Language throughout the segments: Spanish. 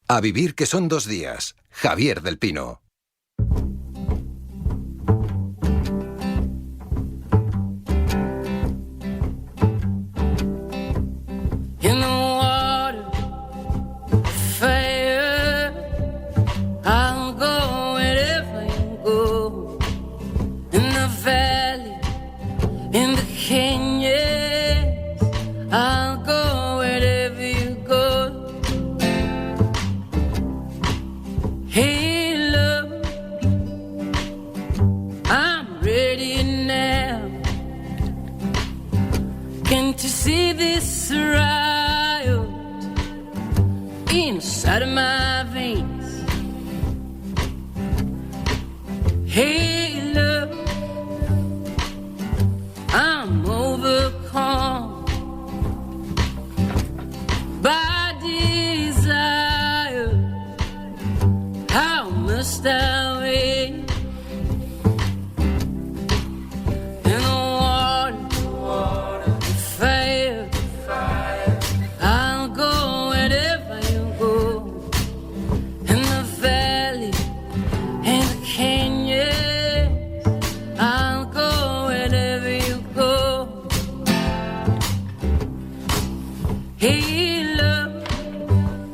A vivir que son 2 días. Javier del Pino.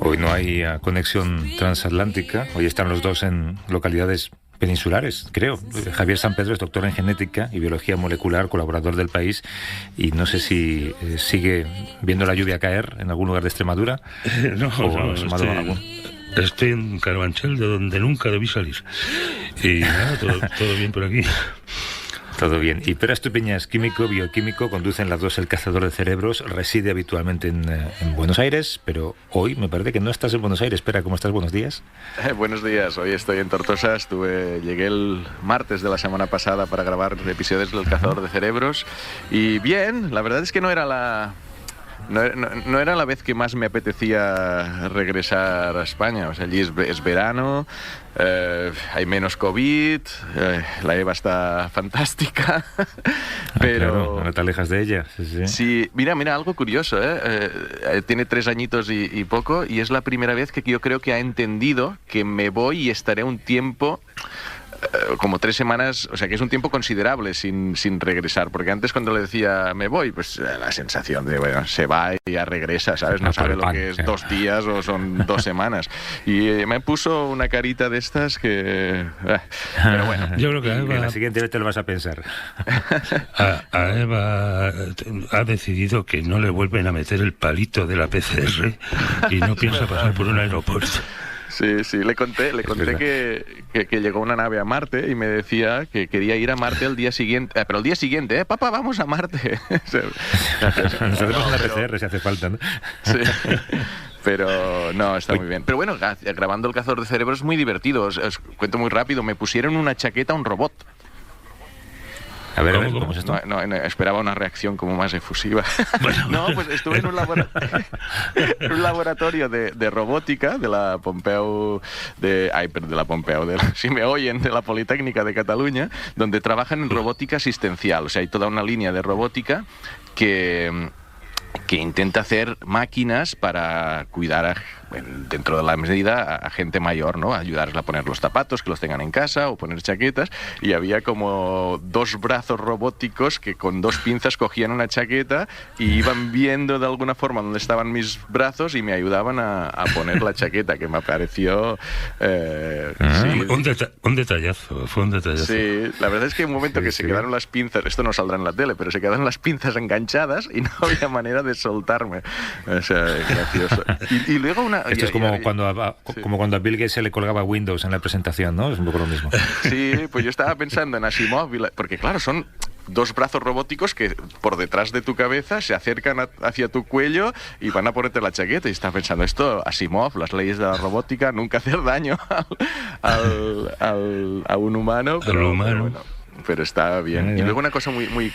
Hoy no hay conexión transatlántica, hoy están los dos en localidades peninsulares, creo. Javier San Pedro es doctor en genética y biología molecular, colaborador del País, y no sé si sigue viendo la lluvia caer en algún lugar de Extremadura. Estoy en Carabanchel, de donde nunca debí salir. Y nada, todo bien por aquí. Todo bien. Y Pera Estupiñas, químico, bioquímico, conduce en las dos El Cazador de Cerebros, reside habitualmente en Buenos Aires, pero hoy me parece que no estás en Buenos Aires. Pera, ¿cómo estás? Buenos días. Buenos días, hoy estoy en Tortosa, llegué el martes de la semana pasada para grabar episodios del Cazador de Cerebros, y bien, la verdad es que no era la vez que más me apetecía regresar a España. O sea, allí es verano, hay menos COVID, la Eva está fantástica, pero... Claro, no te alejas de ella. Sí, mira, algo curioso, tiene 3 añitos y poco, y es la primera vez que yo creo que ha entendido que me voy y estaré un tiempo... como 3 semanas, o sea que es un tiempo considerable sin regresar, porque antes cuando le decía me voy, pues la sensación de, bueno, se va y ya regresa, ¿sabes? No sabe lo que es 2 días o son 2 semanas. Y me puso una carita de estas que... pero bueno. Yo creo que Eva... la siguiente vez te lo vas a pensar. A Eva ha decidido que no le vuelven a meter el palito de la PCR y no piensa pasar por un aeropuerto. Sí, le conté que llegó una nave a Marte y me decía que quería ir a Marte el día siguiente. Pero el día siguiente, papá, vamos a Marte. Nos hacemos una PCR si hace falta, ¿no? Sí. Pero no, está muy bien. Pero bueno, grabando El Cazador de Cerebros es muy divertido. Os cuento muy rápido. Me pusieron una chaqueta a un robot. A ver, ¿cómo es esto? No, esperaba una reacción como más efusiva. Bueno. No, pues estuve en un laboratorio de robótica de la Pompeu, si me oyen, de la Politécnica de Cataluña, donde trabajan en robótica asistencial. O sea, hay toda una línea de robótica que intenta hacer máquinas para cuidar dentro de la medida a gente mayor, ¿no? Ayudarles a poner los zapatos, que los tengan en casa, o poner chaquetas, y había como 2 brazos robóticos que con 2 pinzas cogían una chaqueta y iban viendo de alguna forma dónde estaban mis brazos y me ayudaban a poner la chaqueta, que me pareció... sí. Un detallazo, fue un detallazo. Sí, la verdad es que en un momento que se quedaron las pinzas, esto no saldrá en la tele, pero se quedaron las pinzas enganchadas y no había manera de soltarme. O sea, gracioso. Y luego esto es como cuando a Bill Gates se le colgaba Windows en la presentación, ¿no? Es un poco lo mismo. Sí, pues yo estaba pensando en Asimov, porque claro, son 2 brazos robóticos que por detrás de tu cabeza se acercan hacia tu cuello y van a ponerte la chaqueta, y estaba pensando, esto, Asimov, las leyes de la robótica, nunca hacer daño a un humano. Pero bueno, pero está bien. Y luego una cosa muy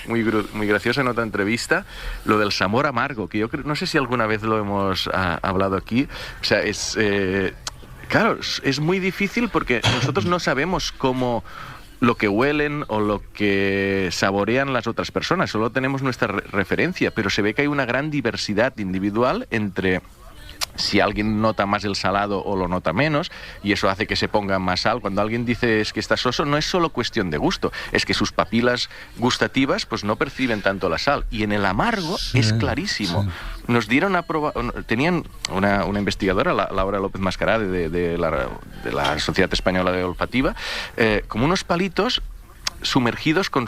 graciosa en otra entrevista, lo del sabor amargo, que yo creo, no sé si alguna vez lo hemos hablado aquí. O sea, claro, es muy difícil porque nosotros no sabemos cómo lo que huelen o lo que saborean las otras personas, solo tenemos nuestra referencia, pero se ve que hay una gran diversidad individual entre si alguien nota más el salado o lo nota menos, y eso hace que se ponga más sal. Cuando alguien dice es que está soso, no es solo cuestión de gusto, es que sus papilas gustativas pues no perciben tanto la sal. Y en el amargo es clarísimo. Sí. Nos dieron a probar, tenían una investigadora, Laura López Mascará, de la Sociedad Española de Olfativa, como unos palitos sumergidos con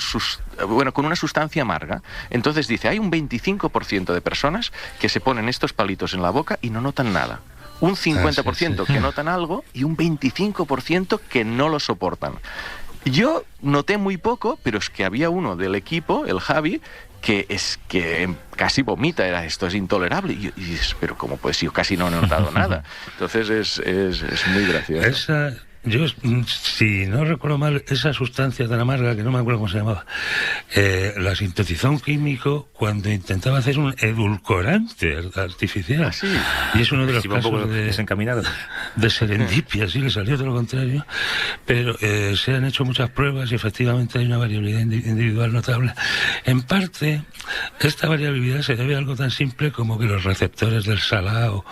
una sustancia amarga. Entonces dice, hay un 25% de personas que se ponen estos palitos en la boca y no notan nada. Un 50% que notan algo y un 25% que no lo soportan. Yo noté muy poco, pero es que había uno del equipo, el Javi, que casi vomita, esto es intolerable. Y dices, pero ¿cómo pues yo casi no he notado nada? Entonces es muy gracioso. Yo, si no recuerdo mal, esa sustancia tan amarga, que no me acuerdo cómo se llamaba, la sintetizó un químico cuando intentaba hacer un edulcorante artificial. ¿Sí? Y es uno de los casos desencaminado de serendipia, sí, le salió todo lo contrario. Pero se han hecho muchas pruebas y efectivamente hay una variabilidad individual notable. En parte, esta variabilidad se debe a algo tan simple como que los receptores del salado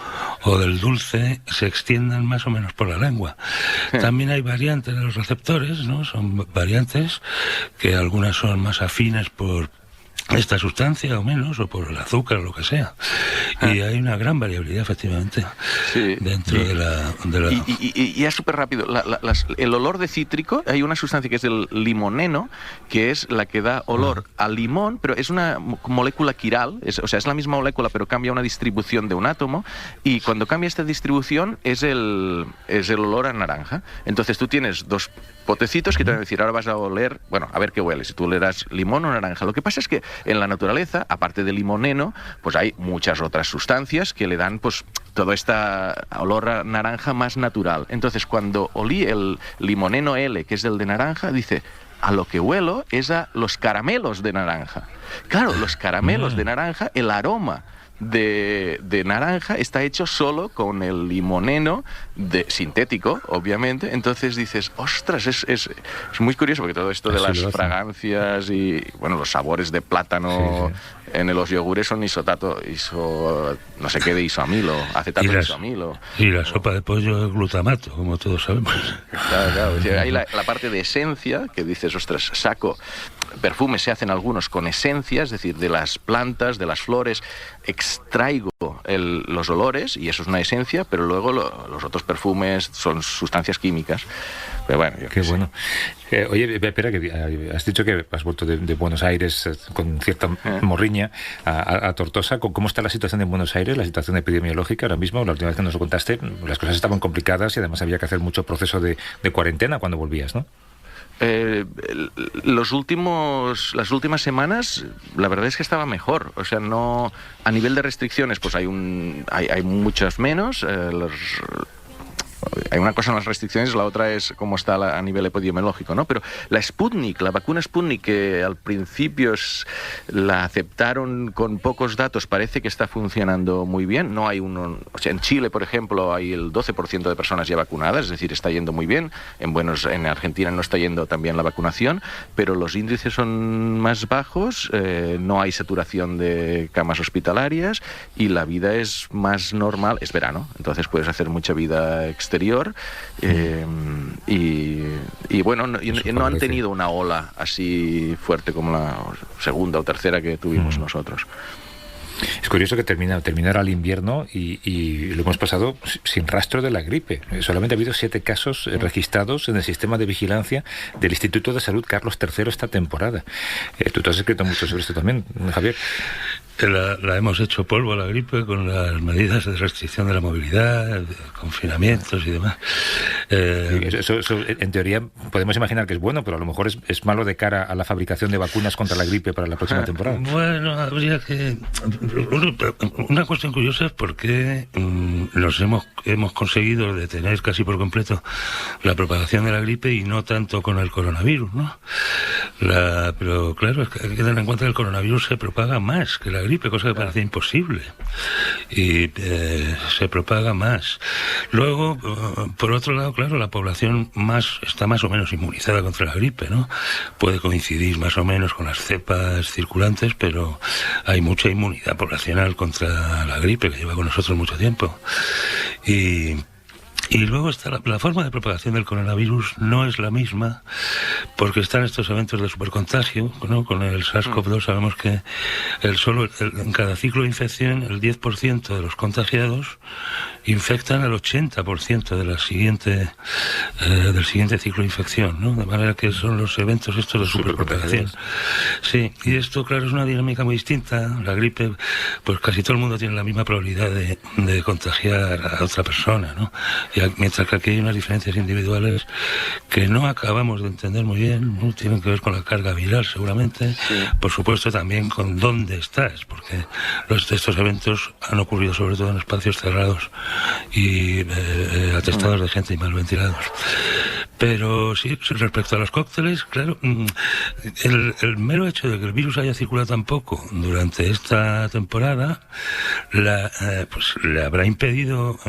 o del dulce se extiendan más o menos por la lengua. También hay variantes de los receptores, ¿no? Son variantes que algunas son más afines por esta sustancia o menos, o por el azúcar o lo que sea. Y hay una gran variabilidad, efectivamente, dentro de la... Y es súper rápido. El olor de cítrico, hay una sustancia que es el limoneno, que es la que da olor a limón, pero es una molécula quiral, es la misma molécula, pero cambia una distribución de un átomo, y cuando cambia esta distribución es el olor a naranja. Entonces tú tienes dos potecitos que te van a decir, ahora vas a oler, bueno, a ver qué huele, si tú olerás limón o naranja. Lo que pasa es que en la naturaleza, aparte del limoneno, pues hay muchas otras sustancias que le dan pues todo este olor a naranja más natural. Entonces, cuando olí el limoneno L, que es el de naranja, dice, a lo que huelo es a los caramelos de naranja. Claro, los caramelos de naranja, el aroma de naranja está hecho solo con el limoneno sintético, obviamente. Entonces dices, ostras, es muy curioso, porque todo esto de las fragancias y bueno, los sabores de plátano en los yogures son no sé qué de isoamilo, acetato de isoamilo. Y la sopa de pollo es glutamato, como todos sabemos. Claro. O sea, hay la parte de esencia, que dices, ostras, perfumes se hacen algunos con esencia, es decir, de las plantas, de las flores, extraigo los olores, y eso es una esencia, pero luego los otros perfumes son sustancias químicas. Pero bueno, qué bueno. Oye, espera, que has dicho que has vuelto de Buenos Aires con cierta morriña a Tortosa. ¿Cómo está la situación en Buenos Aires, la situación epidemiológica ahora mismo? La última vez que nos lo contaste, las cosas estaban complicadas y además había que hacer mucho proceso de cuarentena cuando volvías, ¿no? Las últimas semanas la verdad es que estaba mejor, o sea, no a nivel de restricciones pues hay muchas menos. Hay una cosa en las restricciones, la otra es cómo está a nivel epidemiológico, ¿no? Pero la vacuna Sputnik, que al principio la aceptaron con pocos datos, parece que está funcionando muy bien. No hay o sea, en Chile, por ejemplo, hay el 12% de personas ya vacunadas, es decir, está yendo muy bien. En Argentina no está yendo tan bien la vacunación, pero los índices son más bajos, no hay saturación de camas hospitalarias y la vida es más normal. Es verano, entonces puedes hacer mucha vida exterior, y bueno, no han tenido una ola así fuerte como la segunda o tercera que tuvimos nosotros. Es curioso que terminara el invierno y lo hemos pasado sin rastro de la gripe. Solamente ha habido 7 casos registrados en el sistema de vigilancia del Instituto de Salud Carlos III esta temporada. Tú has escrito mucho sobre esto también, Javier. La hemos hecho polvo a la gripe con las medidas de restricción de la movilidad, de confinamientos y demás. Eso, en teoría, podemos imaginar que es bueno, pero a lo mejor es malo de cara a la fabricación de vacunas contra la gripe para la próxima temporada. Bueno, habría que... Una cuestión curiosa es por qué hemos conseguido detener casi por completo la propagación de la gripe y no tanto con el coronavirus, ¿no? Pero claro, es que hay que tener en cuenta que el coronavirus se propaga más que la gripe, cosa que parece imposible. Y se propaga más. Luego, por otro lado, claro, la población está más o menos inmunizada contra la gripe, ¿no? Puede coincidir más o menos con las cepas circulantes, pero hay mucha inmunidad poblacional contra la gripe, que lleva con nosotros mucho tiempo. Y luego está la forma de propagación del coronavirus no es la misma, porque están estos eventos de supercontagio, ¿no? Con el SARS-CoV-2 sabemos que en cada ciclo de infección el 10% de los contagiados infectan al 80% del siguiente ciclo de infección, ¿no? De manera que son los eventos estos de superpropagación. Sí, y esto, claro, es una dinámica muy distinta. La gripe, pues casi todo el mundo tiene la misma probabilidad de contagiar a otra persona, ¿no? Mientras que aquí hay unas diferencias individuales que no acabamos de entender muy bien, ¿no? Tienen que ver con la carga viral seguramente, por supuesto también con dónde estás, porque estos eventos han ocurrido sobre todo en espacios cerrados y atestados de gente y mal ventilados. Pero sí, respecto a los cócteles, claro, el mero hecho de que el virus haya circulado tan poco durante esta temporada pues le habrá impedido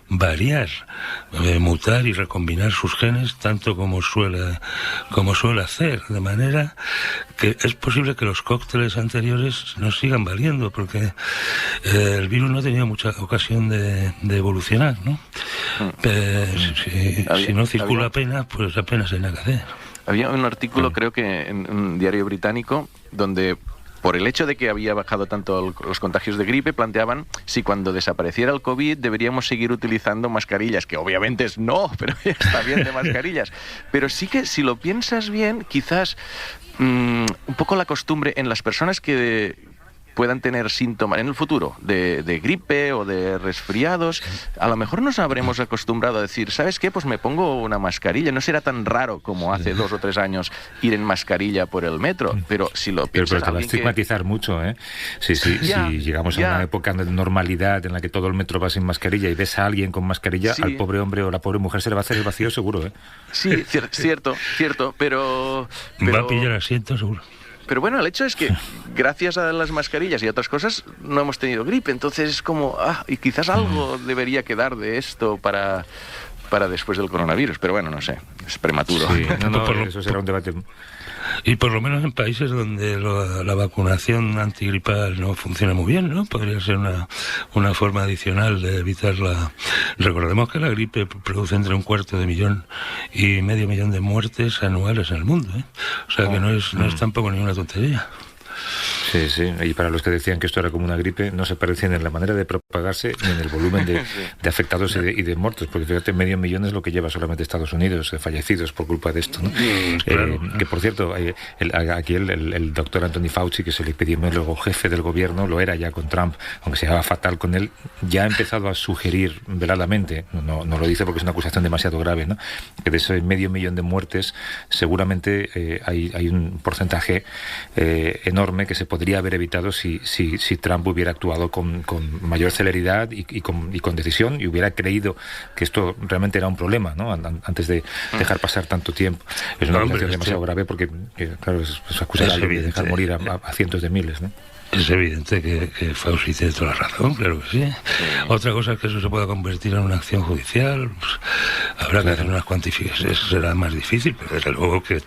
variar, mutar y recombinar sus genes tanto como suele hacer, de manera que es posible que los cócteles anteriores no sigan valiendo, porque el virus no ha tenido mucha ocasión de evolucionar, ¿no? Si no circula apenas, pues apenas hay nada que hacer. Había un artículo, creo que en un diario británico, donde por el hecho de que había bajado tanto los contagios de gripe, planteaban si cuando desapareciera el COVID deberíamos seguir utilizando mascarillas, que obviamente es no, pero ya está bien de mascarillas. Pero sí que, si lo piensas bien, quizás un poco la costumbre en las personas que puedan tener síntomas en el futuro de gripe o de resfriados, a lo mejor nos habremos acostumbrado a decir, ¿sabes qué? Pues me pongo una mascarilla. No será tan raro como hace 2 o 3 años ir en mascarilla por el metro, pero si lo piensas... Pero te va a estigmatizar mucho, ¿eh? Si llegamos a una época de normalidad en la que todo el metro va sin mascarilla y ves a alguien con mascarilla, al pobre hombre o la pobre mujer se le va a hacer el vacío seguro, ¿eh? Sí, cierto, pero... Va a pillar asiento seguro. Pero bueno, el hecho es que gracias a las mascarillas y otras cosas no hemos tenido gripe, entonces es como, y quizás algo debería quedar de esto para después del coronavirus, pero bueno, no sé, es prematuro. Sí, eso será un debate. Y por lo menos en países donde la vacunación antigripal no funciona muy bien, ¿no? Podría ser una forma adicional de evitarla. Recordemos que la gripe produce entre 250.000 y 500.000 de muertes anuales en el mundo, ¿eh? O sea que no es tampoco ninguna tontería. Sí, y para los que decían que esto era como una gripe, no se parecen en la manera de propagarse ni en el volumen de afectados y de muertos, porque fíjate, 500.000 es lo que lleva solamente Estados Unidos, fallecidos por culpa de esto, ¿no? Claro. Que por cierto, aquí el doctor Anthony Fauci, que es el epidemiólogo jefe del gobierno, lo era ya con Trump, aunque se llevaba fatal con él, ya ha empezado a sugerir veladamente, no lo dice porque es una acusación demasiado grave, ¿no? Que de ese 500.000 de muertes seguramente hay un porcentaje enorme que se podría haber evitado si Trump hubiera actuado con mayor celeridad y con decisión y hubiera creído que esto realmente era un problema, ¿no? Antes de dejar pasar tanto tiempo. Es una acusación demasiado grave porque, claro, es acusar a alguien de dejar morir a cientos de miles, ¿no? Es evidente que Fauci tiene toda la razón, claro que sí. Otra cosa es que eso se pueda convertir en una acción judicial, pues, habrá que hacer unas cuantificaciones, eso será más difícil, pero desde luego que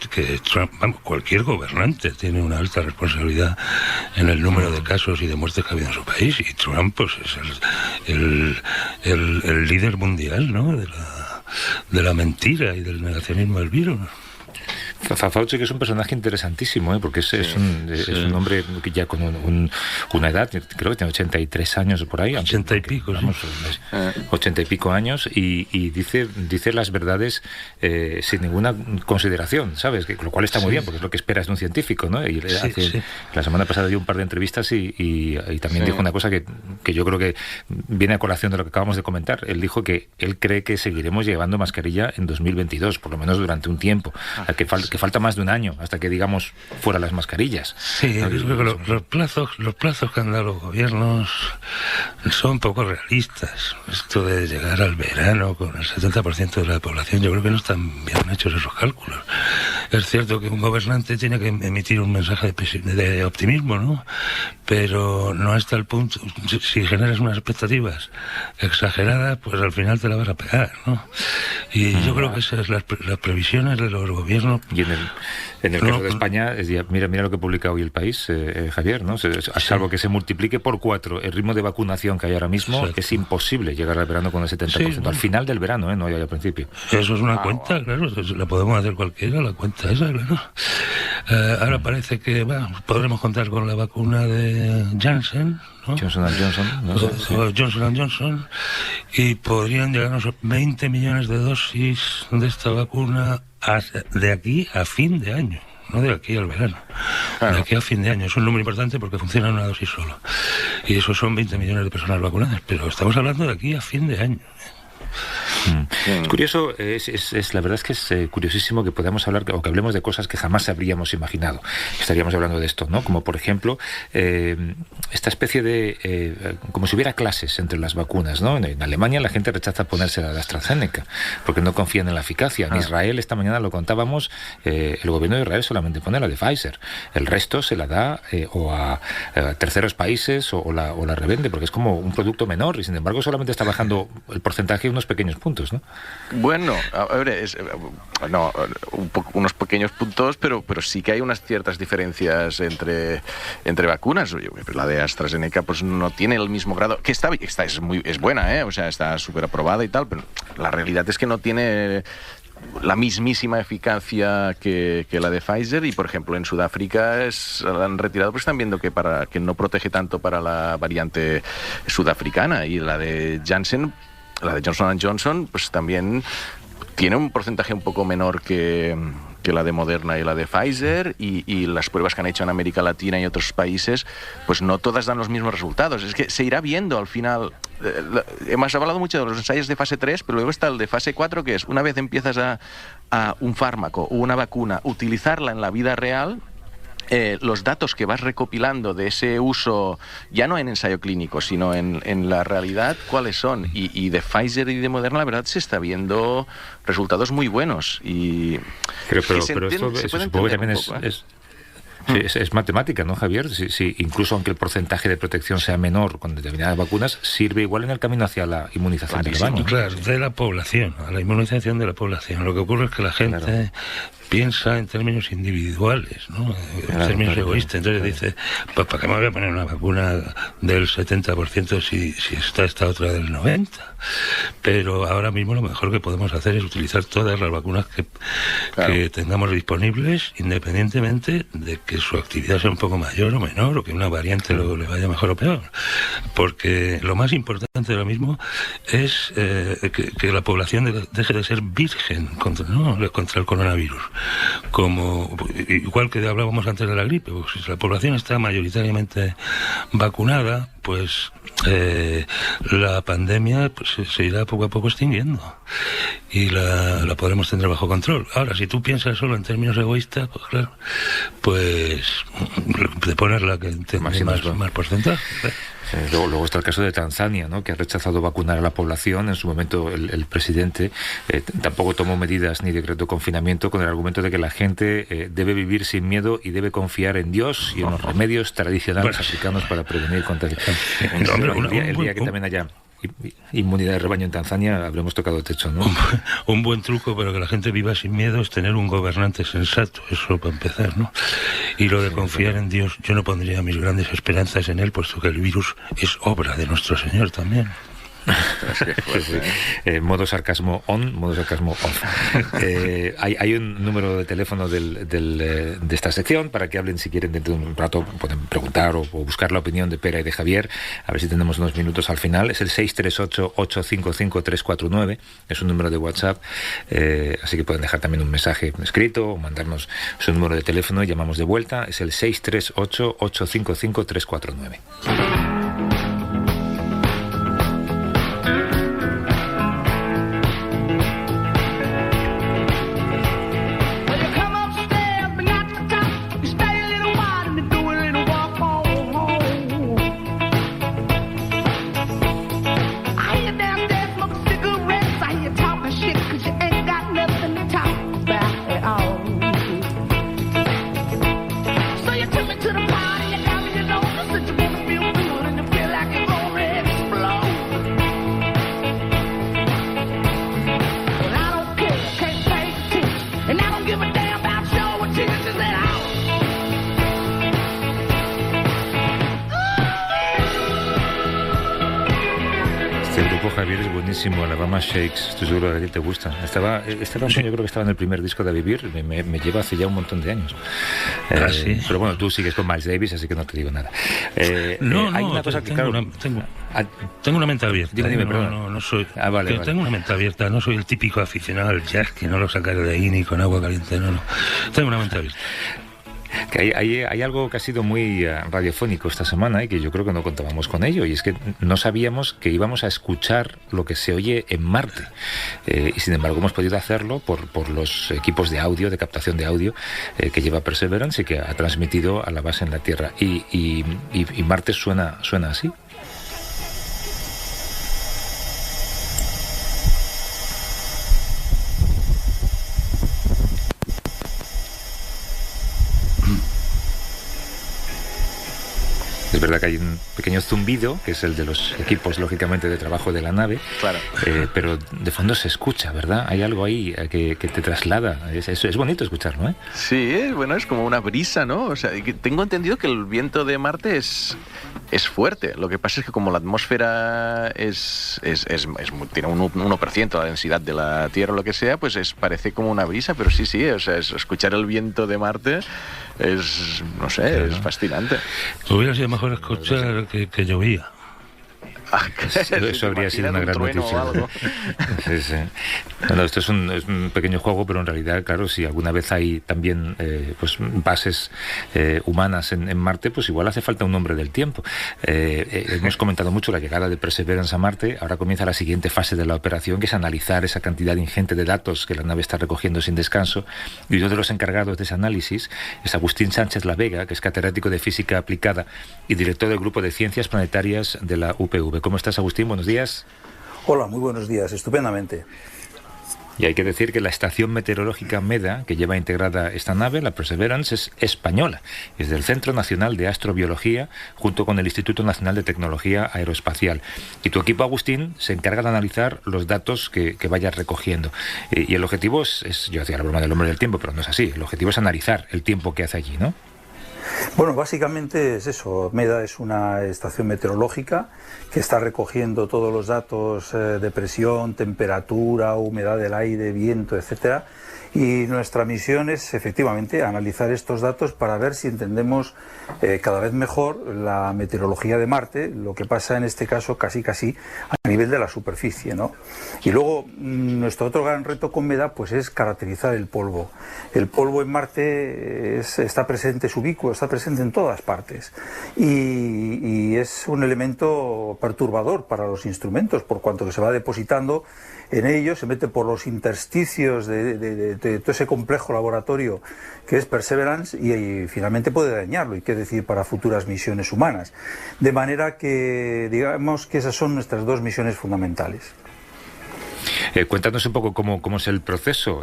Trump, cualquier gobernante tiene una alta responsabilidad en el número de casos y de muertes que ha habido en su país, y Trump pues es el líder mundial, ¿no? de la mentira y del negacionismo del virus. Fauci, que es un personaje interesantísimo, porque es un hombre que ya con una edad, creo que tiene 83 años por ahí. 80 y pico, vamos, 80 y pico años, y dice las verdades sin ninguna consideración, ¿sabes? Lo cual está muy bien, porque es lo que esperas de un científico, ¿no? Y la semana pasada dio un par de entrevistas y también dijo una cosa que yo creo que viene a colación de lo que acabamos de comentar. Él dijo que él cree que seguiremos llevando mascarilla en 2022, por lo menos durante un tiempo, que falta más de un año hasta que digamos fuera las mascarillas. Sí, yo creo que los plazos que han dado los gobiernos son poco realistas. Esto de llegar al verano con el 70% de la población, yo creo que no están bien hechos esos cálculos. Es cierto que un gobernante tiene que emitir un mensaje de optimismo, ¿no? Pero no hasta el punto... Si generas unas expectativas exageradas, pues al final te la vas a pegar, ¿no? Y yo creo que esas son las previsiones de los gobiernos. Y en el caso de España, mira lo que publica hoy El País, Javier, ¿no? Salvo que se multiplique por 4 el ritmo de vacunación que hay ahora mismo, exacto, es imple llegar al verano con el 70%. Sí, al final del verano, no ya al principio. Eso es una cuenta, claro, la podemos hacer cualquiera, la cuenta esa, claro. Ahora parece que podremos contar con la vacuna de Janssen, ¿no? Johnson & Johnson, no sé, sí. Johnson & Johnson, y podrían llegarnos 20 millones de dosis de esta vacuna de aquí a fin de año. No de aquí al verano, claro, de aquí a fin de año. Es un número importante porque funciona en una dosis solo. Y eso son 20 millones de personas vacunadas, pero estamos hablando de aquí a fin de año. Es curioso, la verdad es que es curiosísimo que podamos hablar, o que hablemos de cosas que jamás habríamos imaginado. Estaríamos hablando de esto, ¿no? Como por ejemplo, esta especie de, como si hubiera clases entre las vacunas, ¿no? En Alemania la gente rechaza ponerse la de AstraZeneca, porque no confían en la eficacia. En Israel, esta mañana lo contábamos, el gobierno de Israel solamente pone la de Pfizer. El resto se la da o a terceros países o la revende, porque es como un producto menor, y sin embargo solamente está bajando el porcentaje unos pequeños puntos, ¿no? Bueno, a ver, unos pequeños puntos, pero sí que hay unas ciertas diferencias entre vacunas. La de AstraZeneca pues no tiene el mismo grado, que es buena, o sea, está súper aprobada y tal, pero la realidad es que no tiene la mismísima eficacia que la de Pfizer, y por ejemplo en Sudáfrica la han retirado porque están viendo que no protege tanto para la variante sudafricana, y la de Janssen, la de Johnson & Johnson, pues también tiene un porcentaje un poco menor que la de Moderna y la de Pfizer, y las pruebas que han hecho en América Latina y otros países, pues no todas dan los mismos resultados. Es que se irá viendo al final. Hemos hablado mucho de los ensayos de fase 3, pero luego está el de fase 4, que es una vez empiezas a un fármaco o una vacuna, utilizarla en la vida real. Los datos que vas recopilando de ese uso, ya no en ensayo clínico, sino en la realidad, ¿cuáles son? Y de Pfizer y de Moderna, la verdad, se está viendo resultados muy buenos. Pero esto supongo que también es matemática, ¿no, Javier? Sí, incluso aunque el porcentaje de protección sea menor con determinadas vacunas, sirve igual en el camino hacia la inmunización del rebaño. Claro, de la población, a la inmunización de la población. Lo que ocurre es que la gente piensa en términos individuales, ¿no? En términos egoístas. Entonces dice, pues ¿para qué me voy a poner una vacuna del 70% si está esta otra del 90%? Pero ahora mismo lo mejor que podemos hacer es utilizar todas las vacunas que tengamos disponibles, independientemente de que su actividad sea un poco mayor o menor, o que una variante le vaya mejor o peor. Porque lo más importante ahora mismo es que la población deje de ser virgen contra el coronavirus. Igual que hablábamos antes de la gripe, pues si la población está mayoritariamente vacunada, pues la pandemia pues, se irá poco a poco extinguiendo y la podremos tener bajo control. Ahora, si tú piensas solo en términos egoístas, pues claro, pues de poner la que tiene más porcentaje. Luego está el caso de Tanzania, ¿no? Que ha rechazado vacunar a la población. En su momento el presidente tampoco tomó medidas ni decretó confinamiento, con el argumento de que la gente debe vivir sin miedo y debe confiar en Dios y en los remedios tradicionales africanos para prevenir contagios. El día que también haya inmunidad de rebaño en Tanzania habremos tocado techo, ¿no? Un buen truco para que la gente viva sin miedo es tener un gobernante sensato, eso para empezar, ¿no? Y lo de confiar en Dios, yo no pondría mis grandes esperanzas en él, puesto que el virus es obra de nuestro Señor también. Modo sarcasmo on, modo sarcasmo off. Hay un número de teléfono de esta sección para que hablen, si quieren, dentro de un rato pueden preguntar o buscar la opinión de Pera y de Javier, a ver si tenemos unos minutos al final. Es el 638-855-349, es un número de WhatsApp, así que pueden dejar también un mensaje escrito o mandarnos su número de teléfono y llamamos de vuelta. Es el 638-855-349. buenísimo, Alabama Shakes, estoy seguro que a ti te gusta. Esta canción yo creo que estaba en el primer disco de A Vivir, me lleva hace ya un montón de años. ¿Sí? Pero bueno, tú sigues con Miles Davis, así que no te digo nada. Hay una cosa que, claro... Tengo una mente abierta. Dime, no soy... Vale. Tengo una mente abierta, no soy el típico aficionado al jazz que no lo sacaré de ahí ni con agua caliente, no. Tengo una mente abierta. Que hay algo que ha sido muy radiofónico esta semana y que yo creo que no contábamos con ello, y es que no sabíamos que íbamos a escuchar lo que se oye en Marte, y sin embargo hemos podido hacerlo por los equipos de audio, de captación de audio que lleva Perseverance y que ha transmitido a la base en la Tierra, y Marte suena así. Es verdad que hay un pequeño zumbido, que es el de los equipos, lógicamente, de trabajo de la nave, claro. Pero de fondo se escucha, ¿verdad? Hay algo ahí que te traslada. Es bonito escucharlo, ¿eh? Sí, bueno, es como una brisa, ¿no? O sea, tengo entendido que el viento de Marte es fuerte. Lo que pasa es que como la atmósfera tiene un 1% de la densidad de la Tierra o lo que sea, pues parece como una brisa, pero sí, o sea, escuchar el viento de Marte es, no sé, claro. Es fascinante. Hubiera sido mejor escuchar que llovía. Eso habría sido una gran noticia. Sí. Bueno, esto es un pequeño juego, pero en realidad, claro, si alguna vez hay también pues bases humanas en Marte, pues igual hace falta un hombre del tiempo. Hemos comentado mucho la llegada de Perseverance a Marte. Ahora comienza la siguiente fase de la operación, que es analizar esa cantidad ingente de datos que la nave está recogiendo sin descanso. Y uno de los encargados de ese análisis es Agustín Sánchez La Vega, que es catedrático de Física Aplicada y director del Grupo de Ciencias Planetarias de la UPV. ¿Cómo estás, Agustín? Buenos días. Hola, muy buenos días, estupendamente. Y hay que decir que la estación meteorológica MEDA, que lleva integrada esta nave, la Perseverance, es española. Es del Centro Nacional de Astrobiología, junto con el Instituto Nacional de Tecnología Aeroespacial. Y tu equipo, Agustín, se encarga de analizar los datos que vayas recogiendo. Y el objetivo es, yo hacía la broma del hombre del tiempo, pero no es así. El objetivo es analizar el tiempo que hace allí, ¿no? Bueno, básicamente es eso. MEDA es una estación meteorológica que está recogiendo todos los datos de presión, temperatura, humedad del aire, viento, etcétera. Y nuestra misión es efectivamente analizar estos datos para ver si entendemos cada vez mejor la meteorología de Marte, lo que pasa en este caso casi a nivel de la superficie, ¿no? Y luego nuestro otro gran reto con MEDA pues es caracterizar el polvo. El polvo en Marte está presente, es ubícuo, está presente en todas partes y es un elemento perturbador para los instrumentos por cuanto que se va depositando en ellos, se mete por los intersticios de todo ese complejo laboratorio que es Perseverance y finalmente puede dañarlo, y qué decir para futuras misiones humanas. De manera que digamos que esas son nuestras dos misiones fundamentales. Cuéntanos un poco cómo es el proceso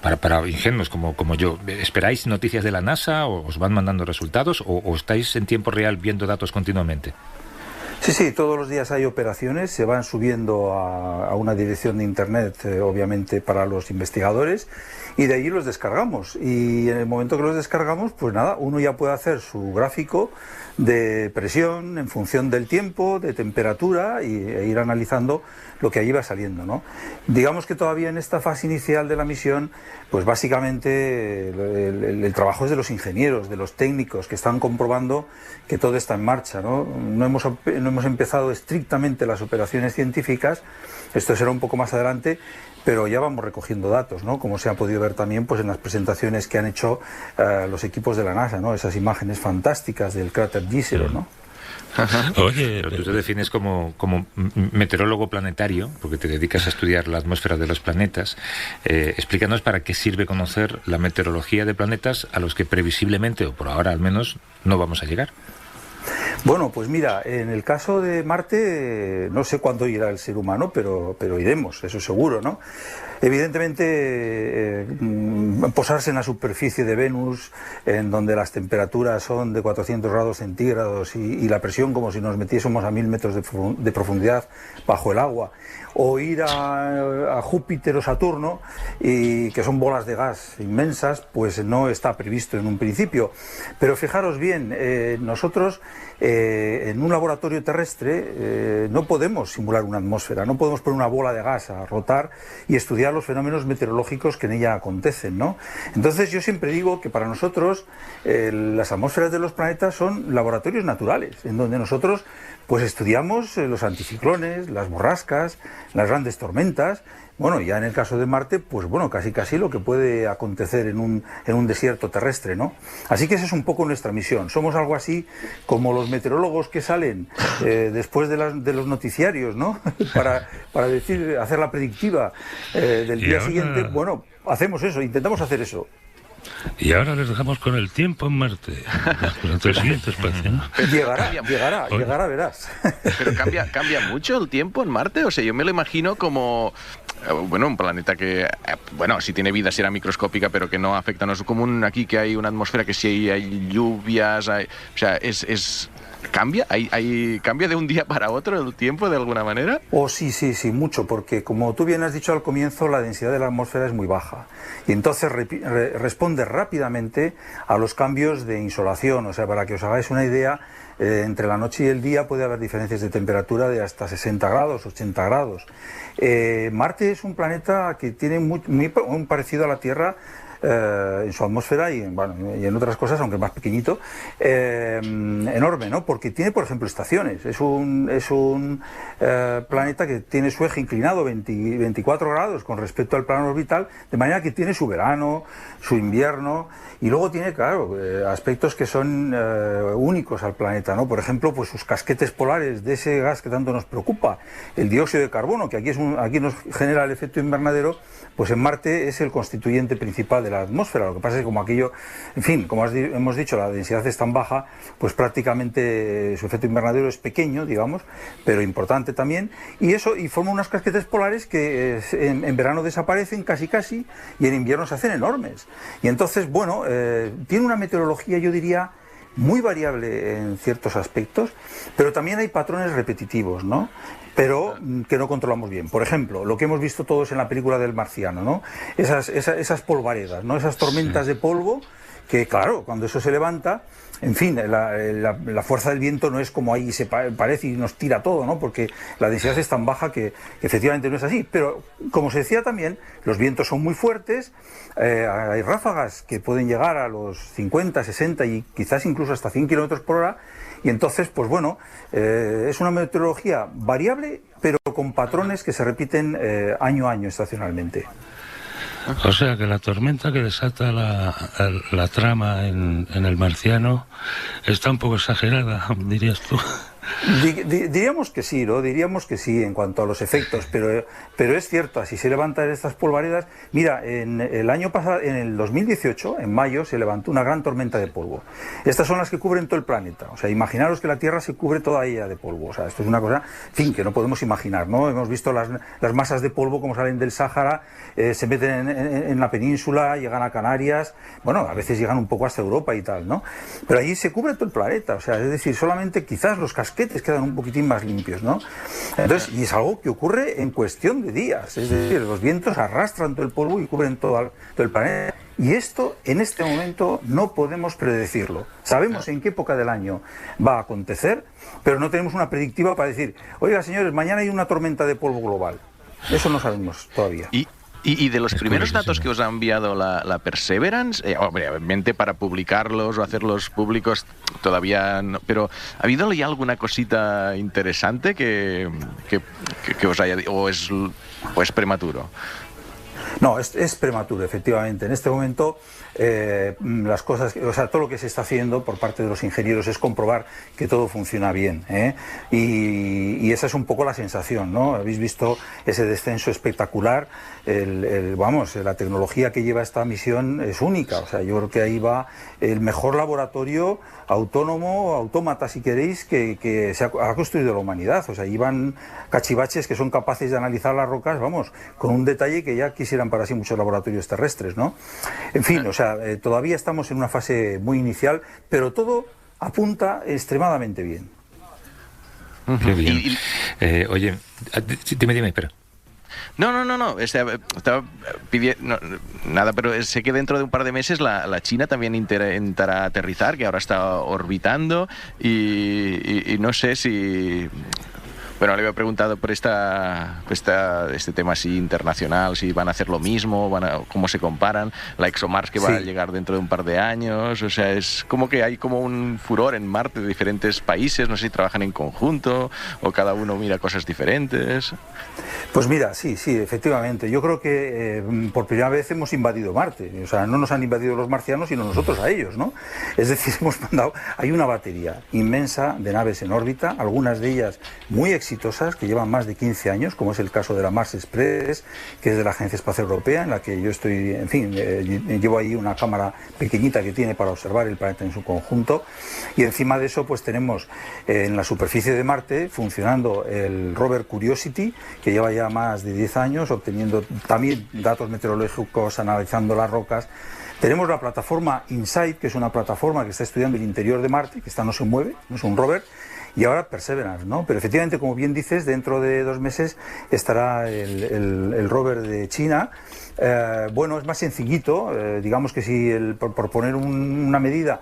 para ingenuos como yo. ¿Esperáis noticias de la NASA o os van mandando resultados o estáis en tiempo real viendo datos continuamente? Sí, todos los días hay operaciones, se van subiendo a una dirección de internet, obviamente para los investigadores, y de ahí los descargamos. Y en el momento que los descargamos, pues nada, uno ya puede hacer su gráfico de presión en función del tiempo, de temperatura, e ir analizando lo que allí va saliendo, ¿no? Digamos que todavía en esta fase inicial de la misión, pues básicamente el trabajo es de los ingenieros, de los técnicos que están comprobando que todo está en marcha, ¿no? No hemos empezado estrictamente las operaciones científicas, esto será un poco más adelante, pero ya vamos recogiendo datos, ¿no? Como se ha podido ver también pues en las presentaciones que han hecho los equipos de la NASA, ¿no? Esas imágenes fantásticas del cráter Jezero, ¿no? Oye, pero tú te defines como meteorólogo planetario, porque te dedicas a estudiar la atmósfera de los planetas. Explícanos para qué sirve conocer la meteorología de planetas a los que previsiblemente, o por ahora al menos, no vamos a llegar. Bueno, pues mira, en el caso de Marte no sé cuándo irá el ser humano, pero iremos, eso seguro, ¿no? Evidentemente, posarse en la superficie de Venus, en donde las temperaturas son de 400 grados centígrados y la presión como si nos metiésemos a 1000 metros de profundidad bajo el agua, o ir a Júpiter o Saturno, y que son bolas de gas inmensas, pues no está previsto en un principio. Pero fijaros bien, nosotros en un laboratorio terrestre no podemos simular una atmósfera, no podemos poner una bola de gas a rotar y estudiar los fenómenos meteorológicos que en ella acontecen, ¿no? Entonces yo siempre digo que para nosotros las atmósferas de los planetas son laboratorios naturales, en donde nosotros pues estudiamos los anticiclones, las borrascas, las grandes tormentas. Bueno, ya en el caso de Marte, pues bueno, casi lo que puede acontecer en un desierto terrestre, ¿no? Así que esa es un poco nuestra misión. Somos algo así como los meteorólogos que salen después de los noticiarios, ¿no? para hacer la predictiva del día siguiente. Bueno, hacemos eso, intentamos hacer eso. Y ahora les dejamos con el tiempo en Marte, durante el siguiente espacio, ¿no? Llegará, verás. Pero cambia mucho el tiempo en Marte, o sea, yo me lo imagino como, bueno, un planeta que, bueno, si tiene vida será microscópica, pero que no afecta, no es común aquí que hay una atmósfera, que si hay lluvias, o sea, ¿cambia? ¿Cambia de un día para otro el tiempo de alguna manera? Sí, mucho, porque como tú bien has dicho al comienzo, la densidad de la atmósfera es muy baja y entonces responde rápidamente a los cambios de insolación. O sea, para que os hagáis una idea, entre la noche y el día puede haber diferencias de temperatura de hasta 60 grados, 80 grados. Marte es un planeta que tiene muy parecido a la Tierra, en su atmósfera y en otras cosas, aunque más pequeñito, enorme, ¿no? Porque tiene, por ejemplo, estaciones. Es un planeta que tiene su eje inclinado 24 grados con respecto al plano orbital, de manera que tiene su verano, su invierno, y luego tiene, claro, aspectos que son únicos al planeta, ¿no? Por ejemplo, pues sus casquetes polares de ese gas que tanto nos preocupa, el dióxido de carbono, que aquí nos genera el efecto invernadero, pues en Marte es el constituyente principal de la atmósfera. Lo que pasa es que como aquello, en fin, como hemos dicho, la densidad es tan baja, pues prácticamente su efecto invernadero es pequeño, digamos, pero importante también, y forma unas casquetes polares que en verano desaparecen casi, y en invierno se hacen enormes. Y entonces, bueno, tiene una meteorología, yo diría, muy variable en ciertos aspectos, pero también hay patrones repetitivos, ¿no? Pero que no controlamos bien. Por ejemplo, lo que hemos visto todos en la película del Marciano, ¿no? Esas polvaredas, ¿no? Esas tormentas de polvo que, claro, cuando eso se levanta, en fin, la fuerza del viento no es como ahí se parece y nos tira todo, ¿no? Porque la densidad es tan baja que efectivamente no es así. Pero, como se decía también, los vientos son muy fuertes, hay ráfagas que pueden llegar a los 50, 60 y quizás incluso hasta 100 kilómetros por hora, y entonces, pues bueno, es una meteorología variable, pero con patrones que se repiten año a año estacionalmente. O sea que la tormenta que desata la trama en el Marciano está un poco exagerada, dirías tú. Diríamos que sí, ¿no? Diríamos que sí en cuanto a los efectos, pero es cierto, así se levantan estas polvaredas. Mira, en el año pasado, en el 2018, en mayo, se levantó una gran tormenta de polvo. Estas son las que cubren todo el planeta. O sea, imaginaros que la Tierra se cubre toda ella de polvo. O sea, esto es una cosa, en fin, que no podemos imaginar, ¿no? Hemos visto las masas de polvo como salen del Sáhara, se meten en la península, llegan a Canarias, bueno, a veces llegan un poco hasta Europa y tal, ¿no? Pero allí se cubre todo el planeta. O sea, es decir, solamente quizás los casquetes quedan un poquitín más limpios, ¿no? Entonces, y es algo que ocurre en cuestión de días, es decir, los vientos arrastran todo el polvo y cubren todo el planeta. Y esto, en este momento, no podemos predecirlo. Sabemos en qué época del año va a acontecer, pero no tenemos una predictiva para decir, oiga, señores, mañana hay una tormenta de polvo global. Eso no sabemos todavía. Y de los primeros datos que os ha enviado la Perseverance, obviamente para publicarlos o hacerlos públicos todavía no, pero ¿ha habido ya alguna cosita interesante que os haya, o es prematuro? No, es prematuro, efectivamente. En este momento las cosas, o sea, todo lo que se está haciendo por parte de los ingenieros es comprobar que todo funciona bien, ¿eh? Y esa es un poco la sensación, ¿no? Habéis visto ese descenso espectacular. La tecnología que lleva esta misión es única. O sea, yo creo que ahí va el mejor laboratorio autónomo, autómata, si queréis, que se ha construido la humanidad. O sea, ahí van cachivaches que son capaces de analizar las rocas, vamos, con un detalle que ya quisieran para sí muchos laboratorios terrestres, ¿no? En fin, o sea, todavía estamos en una fase muy inicial, pero todo apunta extremadamente bien. Qué bien. Oye, dime, espera. No. Estaba pidiendo nada, pero sé que dentro de un par de meses la China también intentará aterrizar, que ahora está orbitando y no sé si... Bueno, le había preguntado por este tema así internacional, si van a hacer lo mismo, cómo se comparan, la ExoMars que va a llegar dentro de un par de años, o sea, es como que hay como un furor en Marte de diferentes países, no sé si trabajan en conjunto o cada uno mira cosas diferentes. Pues mira, sí, efectivamente, yo creo que por primera vez hemos invadido Marte, o sea, no nos han invadido los marcianos, sino nosotros a ellos, ¿no? Es decir, hay una batería inmensa de naves en órbita, algunas de ellas muy exitosas, que llevan más de 15 años, como es el caso de la Mars Express, que es de la Agencia Espacial Europea, en la que yo estoy, en fin, llevo ahí una cámara pequeñita que tiene para observar el planeta en su conjunto, y encima de eso pues tenemos en la superficie de Marte funcionando el rover Curiosity, que lleva ya más de 10 años obteniendo también datos meteorológicos, analizando las rocas. Tenemos la plataforma InSight, que es una plataforma que está estudiando el interior de Marte, que esta no se mueve, no es un rover, y ahora Perseverance, ¿no? Pero efectivamente, como bien dices, dentro de 2 meses estará el rover de China. Bueno, es más sencillito, digamos que si, por poner una medida,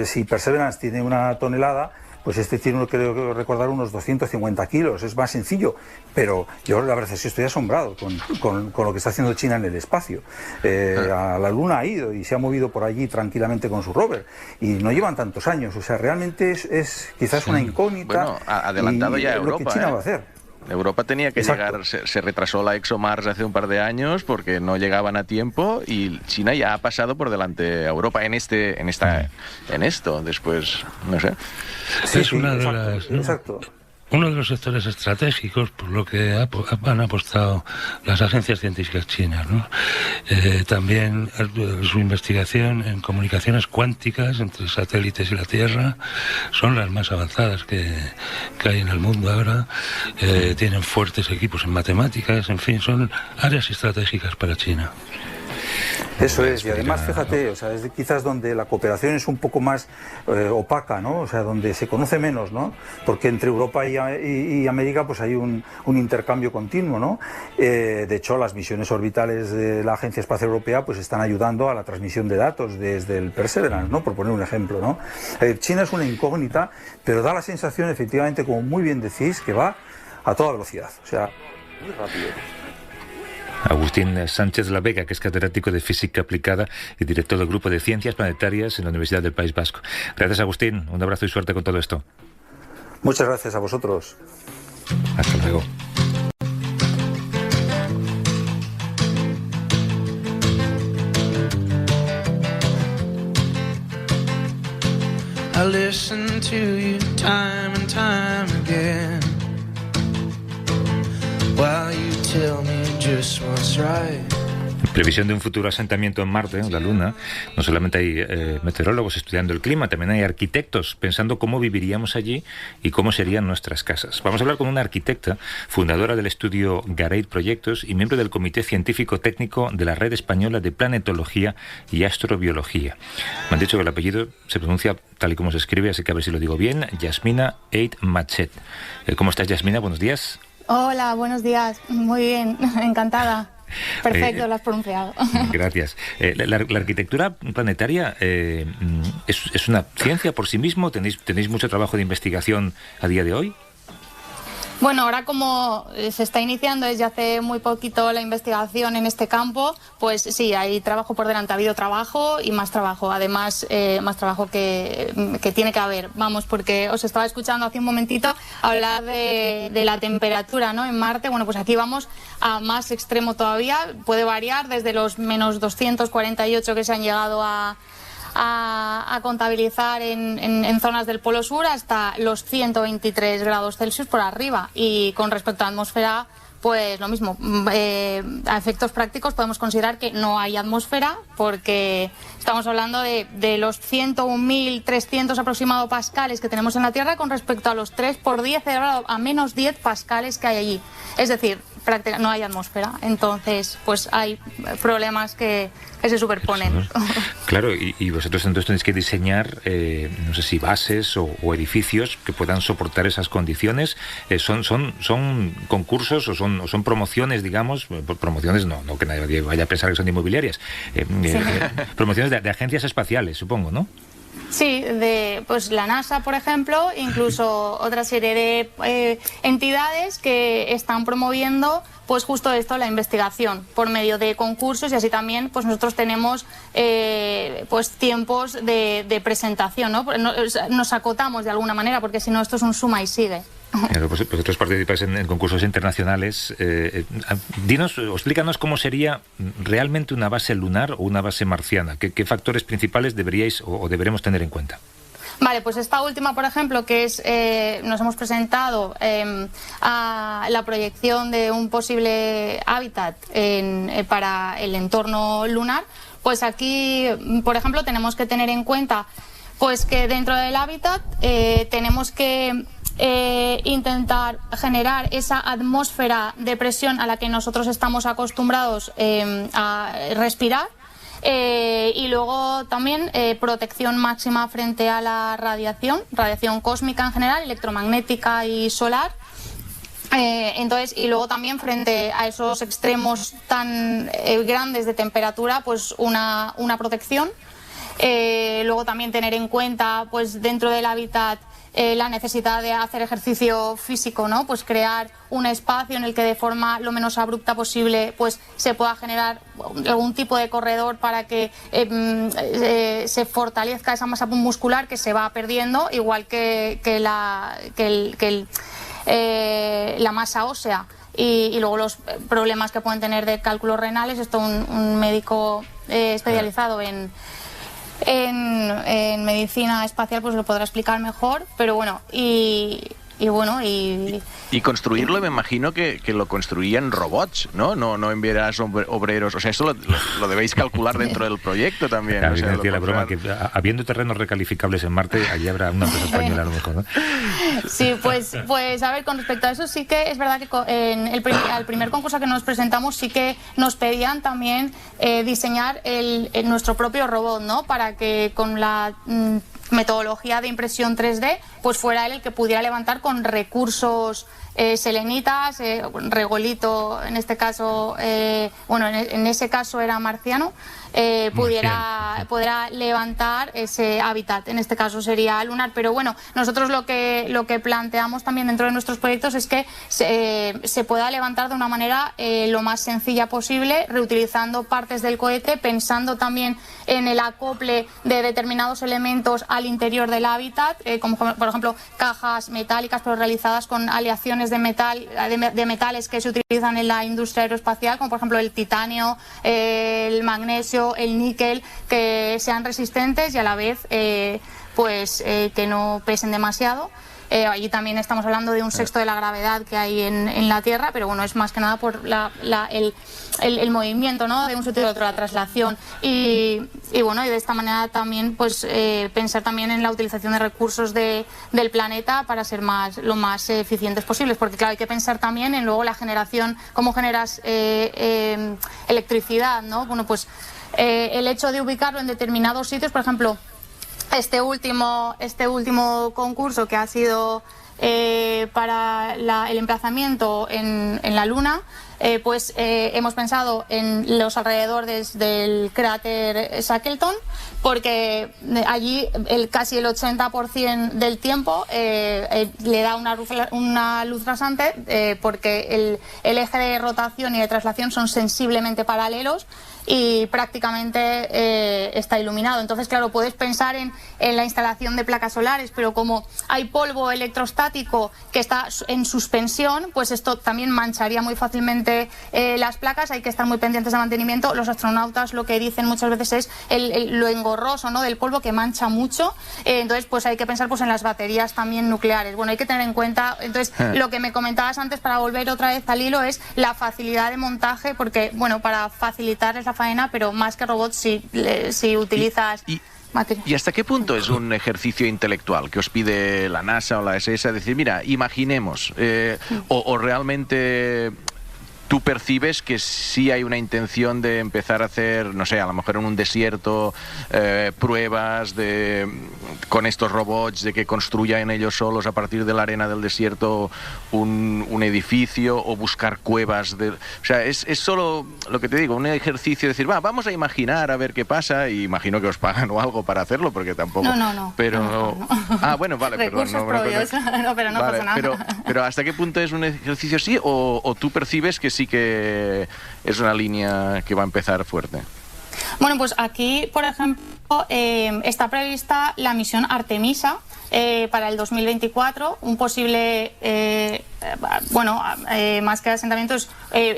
si Perseverance tiene 1 tonelada, pues este tiene, creo que recordar, unos 250 kilos, es más sencillo, pero yo la verdad es que estoy asombrado con lo que está haciendo China en el espacio. A la Luna ha ido y se ha movido por allí tranquilamente con su rover, y no llevan tantos años, o sea, realmente es quizás una incógnita. Bueno, adelantado ya Europa, lo que China va a hacer. Europa tenía que llegar, se retrasó la ExoMars hace un par de años porque no llegaban a tiempo, y China ya ha pasado por delante a Europa en esto, después, no sé. Es una de las... Exacto. Uno de los sectores estratégicos por lo que han apostado las agencias científicas chinas, ¿no? También su investigación en comunicaciones cuánticas entre satélites y la Tierra son las más avanzadas que hay en el mundo ahora. Tienen fuertes equipos en matemáticas, en fin, son áreas estratégicas para China. Eso es, y además fíjate, o sea, es quizás donde la cooperación es un poco más opaca, ¿no? O sea, donde se conoce menos, ¿no? Porque entre Europa y América pues hay un intercambio continuo, ¿no? De hecho, las misiones orbitales de la Agencia Espacial Europea pues están ayudando a la transmisión de datos desde el Perseverance, ¿no? Por poner un ejemplo, ¿no? China es una incógnita, pero da la sensación, efectivamente, como muy bien decís, que va a toda velocidad, o sea, muy rápido. Agustín Sánchez La Vega, que es catedrático de Física Aplicada y director del Grupo de Ciencias Planetarias en la Universidad del País Vasco. Gracias, Agustín. Un abrazo y suerte con todo esto. Muchas gracias a vosotros. Hasta luego. I listen to you time and time again, while you tell me just what's right. En previsión de un futuro asentamiento en Marte, en la Luna, no solamente hay meteorólogos estudiando el clima, también hay arquitectos pensando cómo viviríamos allí y cómo serían nuestras casas. Vamos a hablar con una arquitecta, fundadora del estudio Gareit Proyectos y miembro del Comité Científico Técnico de la Red Española de Planetología y Astrobiología. Me han dicho que el apellido se pronuncia tal y como se escribe, así que a ver si lo digo bien, Yasmina Eid-Machet. ¿Cómo estás, Yasmina? Buenos días. Hola, buenos días. Muy bien, encantada. Perfecto, lo has pronunciado. Gracias. La arquitectura planetaria es una ciencia por sí mismo. ¿Tenéis mucho trabajo de investigación a día de hoy? Bueno, ahora como se está iniciando desde hace muy poquito la investigación en este campo, pues sí, hay trabajo por delante, ha habido trabajo y más trabajo, además más trabajo que tiene que haber, vamos, porque os estaba escuchando hace un momentito hablar de la temperatura, ¿no?, en Marte. Bueno, pues aquí vamos a más extremo todavía, puede variar desde los menos 248 que se han llegado a contabilizar en zonas del Polo Sur hasta los 123 grados Celsius por arriba. Y con respecto a la atmósfera, pues lo mismo. A efectos prácticos podemos considerar que no hay atmósfera porque estamos hablando de los 101.300 aproximado pascales que tenemos en la Tierra con respecto a los 3 por 10 elevado a menos 10 pascales que hay allí. Es decir, no hay atmósfera. Entonces, pues hay problemas que se superponen. Claro, y vosotros entonces tenéis que diseñar, no sé si bases o edificios que puedan soportar esas condiciones. ¿Son concursos o son promociones, digamos? Promociones no que nadie vaya a pensar que son inmobiliarias. Promociones de agencias espaciales, supongo, ¿no? Sí, pues la NASA, por ejemplo, incluso otra serie de entidades que están promoviendo pues justo esto, la investigación, por medio de concursos, y así también pues nosotros tenemos pues tiempos de presentación, ¿no? Nos acotamos de alguna manera, porque si no esto es un suma y sigue. Claro, pues vosotros participáis en concursos internacionales. Explícanos cómo sería realmente una base lunar o una base marciana. ¿Qué factores principales deberíais o deberemos tener en cuenta? Vale, pues esta última, por ejemplo, que es nos hemos presentado a la proyección de un posible hábitat para el entorno lunar, pues aquí, por ejemplo, tenemos que tener en cuenta pues que dentro del hábitat tenemos que intentar generar esa atmósfera de presión a la que nosotros estamos acostumbrados a respirar. Y luego también protección máxima frente a la radiación cósmica en general, electromagnética y solar. Entonces, y luego también frente a esos extremos tan grandes de temperatura, pues una protección. Luego también tener en cuenta, pues dentro del hábitat, la necesidad de hacer ejercicio físico, ¿no? Pues crear un espacio en el que de forma lo menos abrupta posible pues se pueda generar algún tipo de corredor para que se fortalezca esa masa muscular que se va perdiendo, igual que la masa ósea. Y luego los problemas que pueden tener de cálculos renales, esto un médico especializado en medicina espacial pues lo podrá explicar mejor, pero bueno, y construirlo, me imagino que lo construirían robots, ¿no? No enviarás obreros, o sea, eso lo debéis calcular dentro del proyecto también. Claro, o sea, decía la broma que habiendo terrenos recalificables en Marte, allí habrá una empresa española a lo mejor, ¿no? Sí, pues a ver, con respecto a eso sí que es verdad que al primer concurso que nos presentamos sí que nos pedían también diseñar nuestro propio robot, ¿no? Para que con la metodología de impresión 3D pues fuera él el que pudiera levantar con recursos selenitas, regolito en este caso, en ese caso era marciano, pudiera levantar ese hábitat, en este caso sería lunar. Pero bueno, nosotros lo que planteamos también dentro de nuestros proyectos es que se pueda levantar de una manera lo más sencilla posible, reutilizando partes del cohete, pensando también en el acople de determinados elementos al interior del hábitat, como por ejemplo cajas metálicas pero realizadas con aleaciones de metales que se utilizan en la industria aeroespacial, como por ejemplo el titanio, el magnesio, el níquel, que sean resistentes y a la vez que no pesen demasiado. Allí también estamos hablando de un sexto de la gravedad que hay en la Tierra, pero bueno, es más que nada por el movimiento, ¿no?, de un sitio y de otro, la traslación. Y bueno, y de esta manera también pues pensar también en la utilización de recursos del planeta para ser lo más eficientes posibles, porque claro, hay que pensar también en luego la generación, cómo generas electricidad, ¿no? Bueno, pues el hecho de ubicarlo en determinados sitios, por ejemplo, este último concurso que ha sido para el emplazamiento en la Luna, pues hemos pensado en los alrededores del cráter Shackleton, porque allí casi el 80% del tiempo le da una luz rasante, porque el eje de rotación y de traslación son sensiblemente paralelos y prácticamente está iluminado. Entonces, claro, puedes pensar en la instalación de placas solares, pero como hay polvo electrostático que está en suspensión, pues esto también mancharía muy fácilmente las placas. Hay que estar muy pendientes de mantenimiento. Los astronautas lo que dicen muchas veces es lo engorroso, ¿no?, del polvo, que mancha mucho. Entonces, pues hay que pensar pues en las baterías también nucleares. Bueno, hay que tener en cuenta, entonces, lo que me comentabas antes, para volver otra vez al hilo, es la facilidad de montaje, porque, bueno, para facilitar la faena, pero más que robots, si utilizas... ¿Y hasta qué punto es un ejercicio intelectual que os pide la NASA o la SS? Decir, mira, imaginemos, o realmente tú percibes que sí hay una intención de empezar a hacer, no sé, a lo mejor en un desierto, pruebas con estos robots, de que construyan ellos solos a partir de la arena del desierto un edificio, o buscar cuevas o sea, es solo lo que te digo, un ejercicio de decir, vamos a imaginar a ver qué pasa, y imagino que os pagan o algo para hacerlo, porque tampoco... No. Pero... No. Bueno, vale, recursos propios. No, pero no vale, pasa nada. Pero ¿hasta qué punto es un ejercicio así, o tú percibes que sí que es una línea que va a empezar fuerte? Bueno, pues aquí, por ejemplo, está prevista la misión Artemisa para el 2024. Un posible, más que asentamiento, es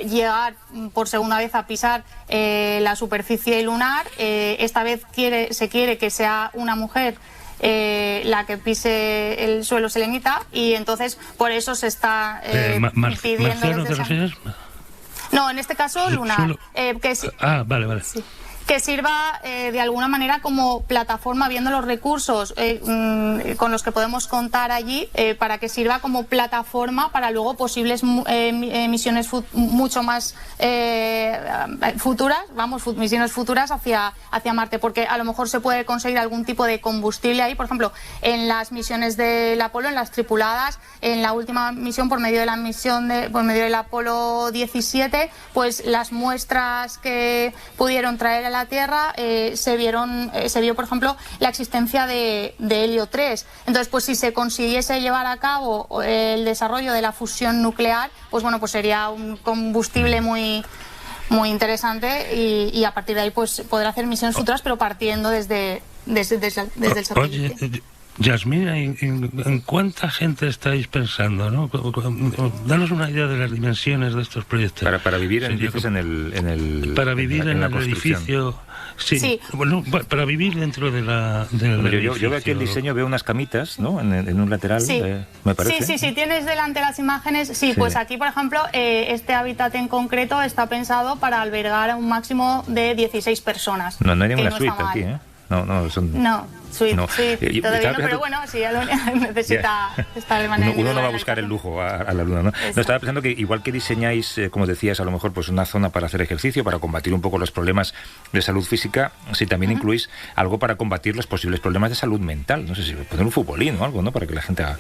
llegar por segunda vez a pisar la superficie lunar. Esta vez se quiere que sea una mujer la que pise el suelo selenita, y entonces por eso se está pidiendo... ¿Marciano te refieres? No, en este caso lunar. Vale. Sí. Que sirva de alguna manera como plataforma, viendo los recursos con los que podemos contar allí, para que sirva como plataforma para luego posibles misiones mucho más futuras, misiones futuras hacia Marte, porque a lo mejor se puede conseguir algún tipo de combustible ahí. Por ejemplo, en las misiones del Apolo, en las tripuladas, en la última misión, por medio del Apolo 17, pues las muestras que pudieron traer a la Tierra se vio, por ejemplo, la existencia de helio 3. Entonces, pues si se consiguiese llevar a cabo el desarrollo de la fusión nuclear, pues bueno, pues sería un combustible muy interesante, y a partir de ahí pues poder hacer misiones futuras, pero partiendo desde el satélite. Oye, Yasmina, ¿en cuánta gente estáis pensando, no? Danos una idea de las dimensiones de estos proyectos. Para vivir en el para vivir en el edificio. Sí. Bueno, para vivir dentro del edificio. Yo veo aquí el diseño, veo unas camitas, ¿no?, en un lateral, sí. Me parece. Sí, tienes delante las imágenes. Sí, pues aquí, por ejemplo, este hábitat en concreto está pensado para albergar a un máximo de 16 personas. No hay ninguna suite aquí, ¿eh? No, suite, no. Todavía no, pero bueno, si ya lo necesita estar de manera... Uno no va a buscar el lujo a la luna, ¿no? No, estaba pensando que igual que diseñáis, como decías, a lo mejor pues una zona para hacer ejercicio, para combatir un poco los problemas de salud física, si también incluís algo para combatir los posibles problemas de salud mental. No sé si poner un futbolín o algo, ¿no?, para que la gente haga...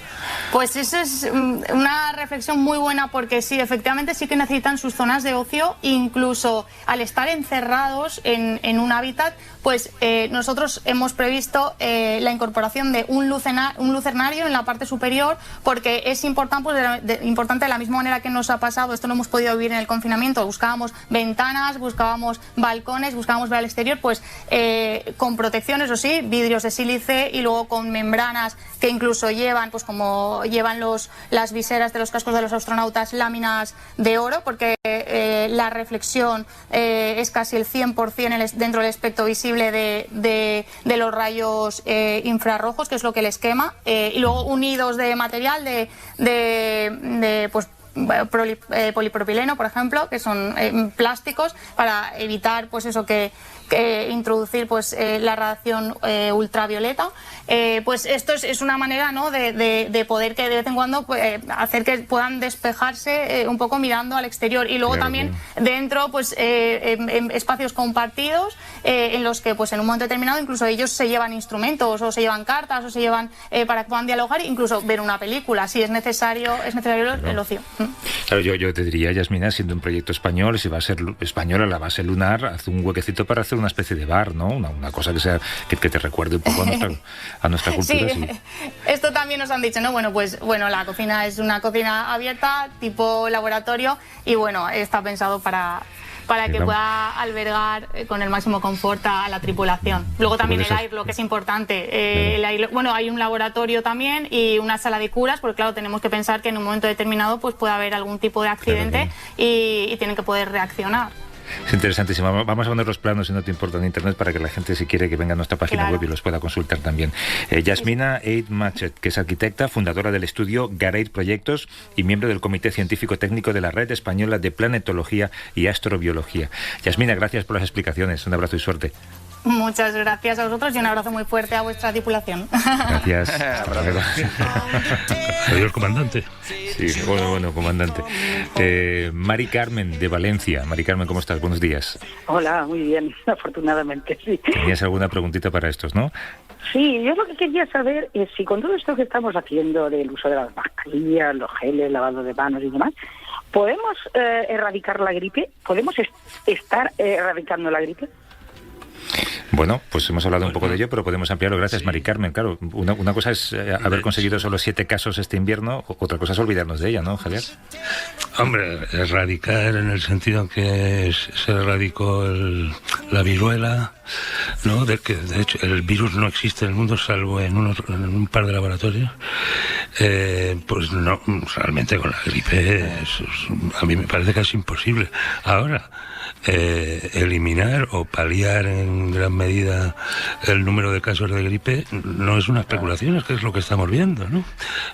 Pues eso es una reflexión muy buena, porque sí, efectivamente sí que necesitan sus zonas de ocio, incluso al estar encerrados en un hábitat, pues nosotros hemos previsto la incorporación de un lucernario en la parte superior, porque es importante de la misma manera que nos ha pasado, esto no hemos podido vivir en el confinamiento, buscábamos ventanas, buscábamos balcones, buscábamos ver al exterior, pues con protección, eso sí, vidrios de sílice, y luego con membranas que incluso llevan, pues como llevan las viseras de los cascos de los astronautas, láminas de oro, porque la reflexión es casi el 100% dentro del espectro visible de los rayos infrarrojos, que es lo que les quema, y luego unidos de material polipropileno, por ejemplo, que son plásticos, para evitar pues eso, que introducir pues la radiación ultravioleta. Pues esto es una manera, ¿no?, de poder que de vez en cuando pues, hacer que puedan despejarse un poco mirando al exterior, y luego también dentro pues en espacios compartidos en los que pues en un momento determinado incluso ellos se llevan instrumentos o se llevan cartas o se llevan para que puedan dialogar, incluso ver una película si es necesario el ocio. Claro, yo te diría, Yasmina, siendo un proyecto español, si va a ser española la base lunar, haz un huequecito para hacer una especie de bar, ¿no? Una cosa que sea que te recuerde un poco a nuestra cultura. Sí. Esto también nos han dicho, ¿no? Bueno, la cocina es una cocina abierta, tipo laboratorio, y bueno, está pensado para que pueda albergar con el máximo confort a la tripulación. Luego también el aire, lo que es importante. El aire, bueno, hay un laboratorio también y una sala de curas, porque claro, tenemos que pensar que en un momento determinado pues puede haber algún tipo de accidente y tienen que poder reaccionar. Es interesantísimo. Vamos a poner los planos, si no te importa, en internet, para que la gente, si quiere, que venga a nuestra página web y los pueda consultar también. Yasmina Eid Machet, que es arquitecta, fundadora del estudio Gareit Proyectos y miembro del Comité Científico Técnico de la Red Española de Planetología y Astrobiología. Yasmina, gracias por las explicaciones. Un abrazo y suerte. Muchas gracias a vosotros y un abrazo muy fuerte a vuestra tripulación. Gracias. Adiós, comandante. Sí, bueno, comandante. Mari Carmen, de Valencia. Mari Carmen, ¿cómo estás? Buenos días. Hola, muy bien, afortunadamente, sí. ¿Tenías alguna preguntita para estos, no? Sí, yo lo que quería saber es si con todo esto que estamos haciendo del uso de las mascarillas, los geles, lavado de manos y demás, ¿podemos erradicar la gripe? ¿Podemos estar erradicando la gripe? Bueno, pues hemos hablado un poco de ello, pero podemos ampliarlo. Gracias, Mari Carmen. Claro, una cosa es haber conseguido solo 7 casos este invierno, otra cosa es olvidarnos de ella, ¿no, Javier? Hombre, erradicar en el sentido que se erradicó la viruela, ¿no? De hecho el virus no existe en el mundo salvo en un par de laboratorios. Pues no, realmente con la gripe a mí me parece que es imposible. Ahora, eliminar o paliar en gran medida el número de casos de gripe no es una especulación, es que es lo que estamos viendo, ¿no?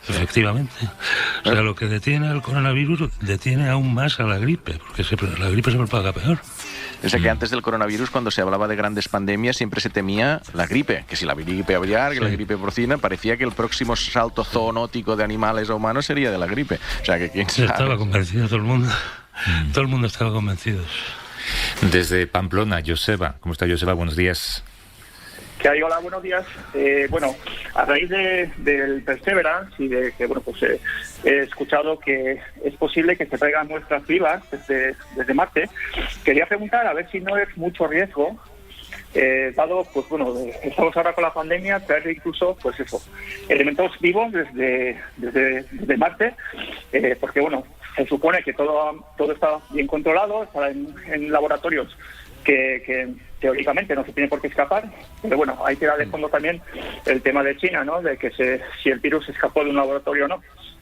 Efectivamente. O sea, lo que detiene al coronavirus detiene aún más a la gripe, porque la gripe se propaga peor. Piensa que antes del coronavirus, cuando se hablaba de grandes pandemias, siempre se temía la gripe, que si la gripe aviar, que la gripe porcina, parecía que el próximo salto zoonótico de animales a humanos sería de la gripe. O sea, que quién sabe. Estaba convencido todo el mundo. Todo el mundo estaba convencido. Desde Pamplona, Joseba. ¿Cómo está, Joseba? Buenos días. ¿Qué hay? Hola, buenos días. Bueno, a raíz del Perseverance y de que, bueno, pues he escuchado que es posible que se traigan muestras vivas desde Marte, quería preguntar a ver si no es mucho riesgo, dado, pues bueno, estamos ahora con la pandemia, traer incluso, pues eso, elementos vivos desde Marte, porque, bueno, se supone que todo está bien controlado, está en laboratorios que teóricamente no se tiene por qué escapar, pero bueno, hay que dar de fondo también el tema de China, ¿no? De que si el virus escapó de un laboratorio o no.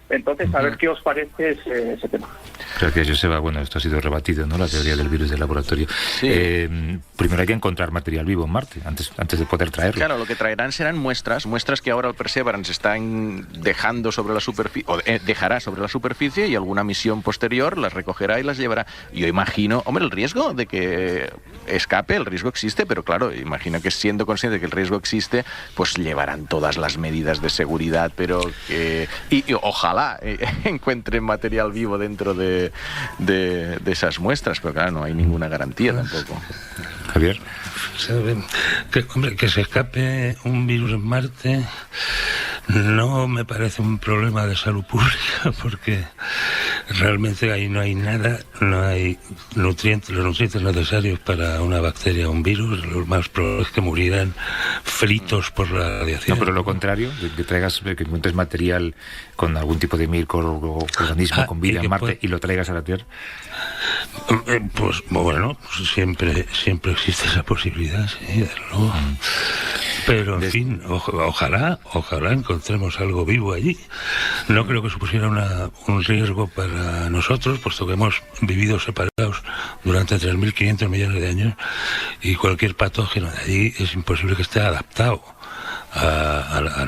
Entonces, a ver qué os parece ese tema. Gracias, Joseba. Bueno, esto ha sido rebatido, ¿no? La teoría del virus del laboratorio. Sí. Primero hay que encontrar material vivo en Marte, antes de poder traerlo. Claro, lo que traerán serán muestras que ahora el Perseverance está dejando sobre la superficie, o dejará sobre la superficie, y alguna misión posterior las recogerá y las llevará. Yo imagino, hombre, el riesgo de que escape, el riesgo existe, pero claro, imagino que siendo consciente de que el riesgo existe, pues llevarán todas las medidas de seguridad, pero que... Y ojalá encuentren material vivo dentro de esas muestras, pero claro, no hay ninguna garantía tampoco. Javier. Que se escape un virus en Marte no me parece un problema de salud pública, porque realmente ahí no hay nada, no hay los nutrientes necesarios para una bacteria o un virus. Lo más probable es que murieran fritos por la radiación. No, pero lo contrario, que encuentres material con algún tipo de microorganismo con vida en Marte y lo traigas a la Tierra. Pues bueno, siempre existe esa posibilidad, sí, desde luego. Pero en fin, ojalá encontremos algo vivo allí. No creo que supusiera un riesgo para nosotros, puesto que hemos vivido separados durante 3.500 millones de años, y cualquier patógeno de allí es imposible que esté adaptado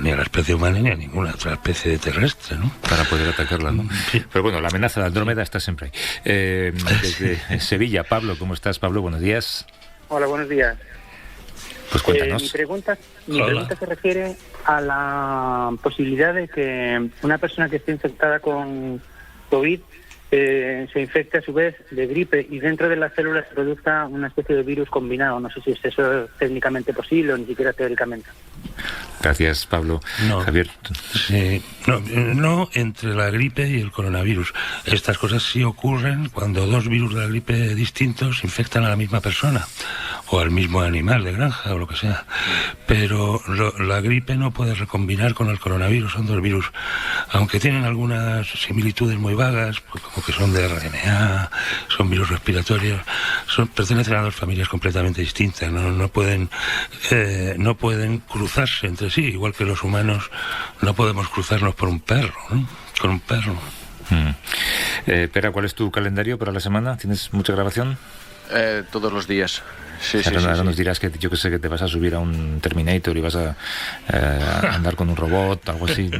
ni a la especie humana ni a ninguna otra especie terrestre, ¿no? Para poder atacarla, ¿no? Sí. Pero bueno, la amenaza de Andrómeda está siempre ahí. Desde Sevilla, Pablo, ¿cómo estás, Pablo? Buenos días. Hola, buenos días. Pues cuéntanos. Mi pregunta se refiere a la posibilidad de que una persona que esté infectada con COVID se infecte a su vez de gripe y dentro de las células se produzca una especie de virus combinado. No sé si es eso técnicamente posible o ni siquiera teóricamente. Gracias, Pablo. No. Javier. Sí, no entre la gripe y el coronavirus. Estas cosas sí ocurren cuando dos virus de la gripe distintos infectan a la misma persona o al mismo animal de granja o lo que sea. Pero la gripe no puede recombinar con el coronavirus, son dos virus. Aunque tienen algunas similitudes muy vagas, como que son de RNA, son virus respiratorios, pertenecen a dos familias completamente distintas, no pueden cruzarse entre sí, igual que los humanos no podemos cruzarnos por un perro, ¿no? Con un perro. Pera, ¿cuál es tu calendario para la semana? ¿Tienes mucha grabación? Todos los días. Sí, ahora nos dirás que yo que sé que te vas a subir a un Terminator y vas a andar con un robot, algo así.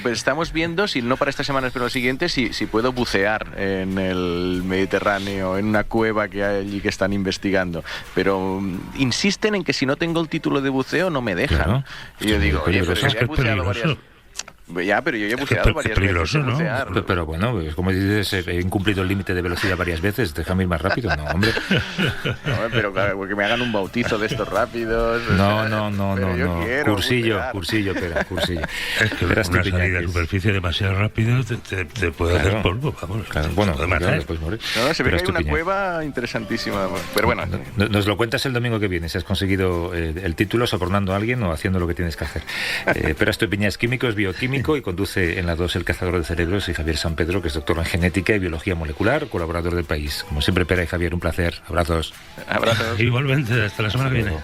Pues estamos viendo, si no para esta semana, pero la siguiente, si puedo bucear en el Mediterráneo, en una cueva que hay allí que están investigando. Pero insisten en que si no tengo el título de buceo no me dejan. Claro. Y yo digo, oye, pero ya he buceado varias... Ya, pero yo ya he buceado varias veces. ¿No? Pero bueno, pues, como dices, he incumplido el límite de velocidad varias veces. Déjame ir más rápido. No, hombre. No, pero claro, que me hagan un bautizo de estos rápidos. No. Cursillo. Es que una salida a superficie demasiado rápido te puede hacer polvo, vamos. Claro, bueno, después morir. No, se ve que hay una cueva interesantísima. Pero bueno. Nos lo cuentas el domingo que viene, si has conseguido el título sobornando a alguien o haciendo lo que tienes que hacer. Pera Estupiñán es químico, es bioquímico y conduce en la 2 El Cazador de Cerebros, y Javier San Pedro, que es doctor en genética y biología molecular, colaborador del País. Como siempre, Pera y Javier, un placer. Abrazos. Igualmente, hasta la semana que viene.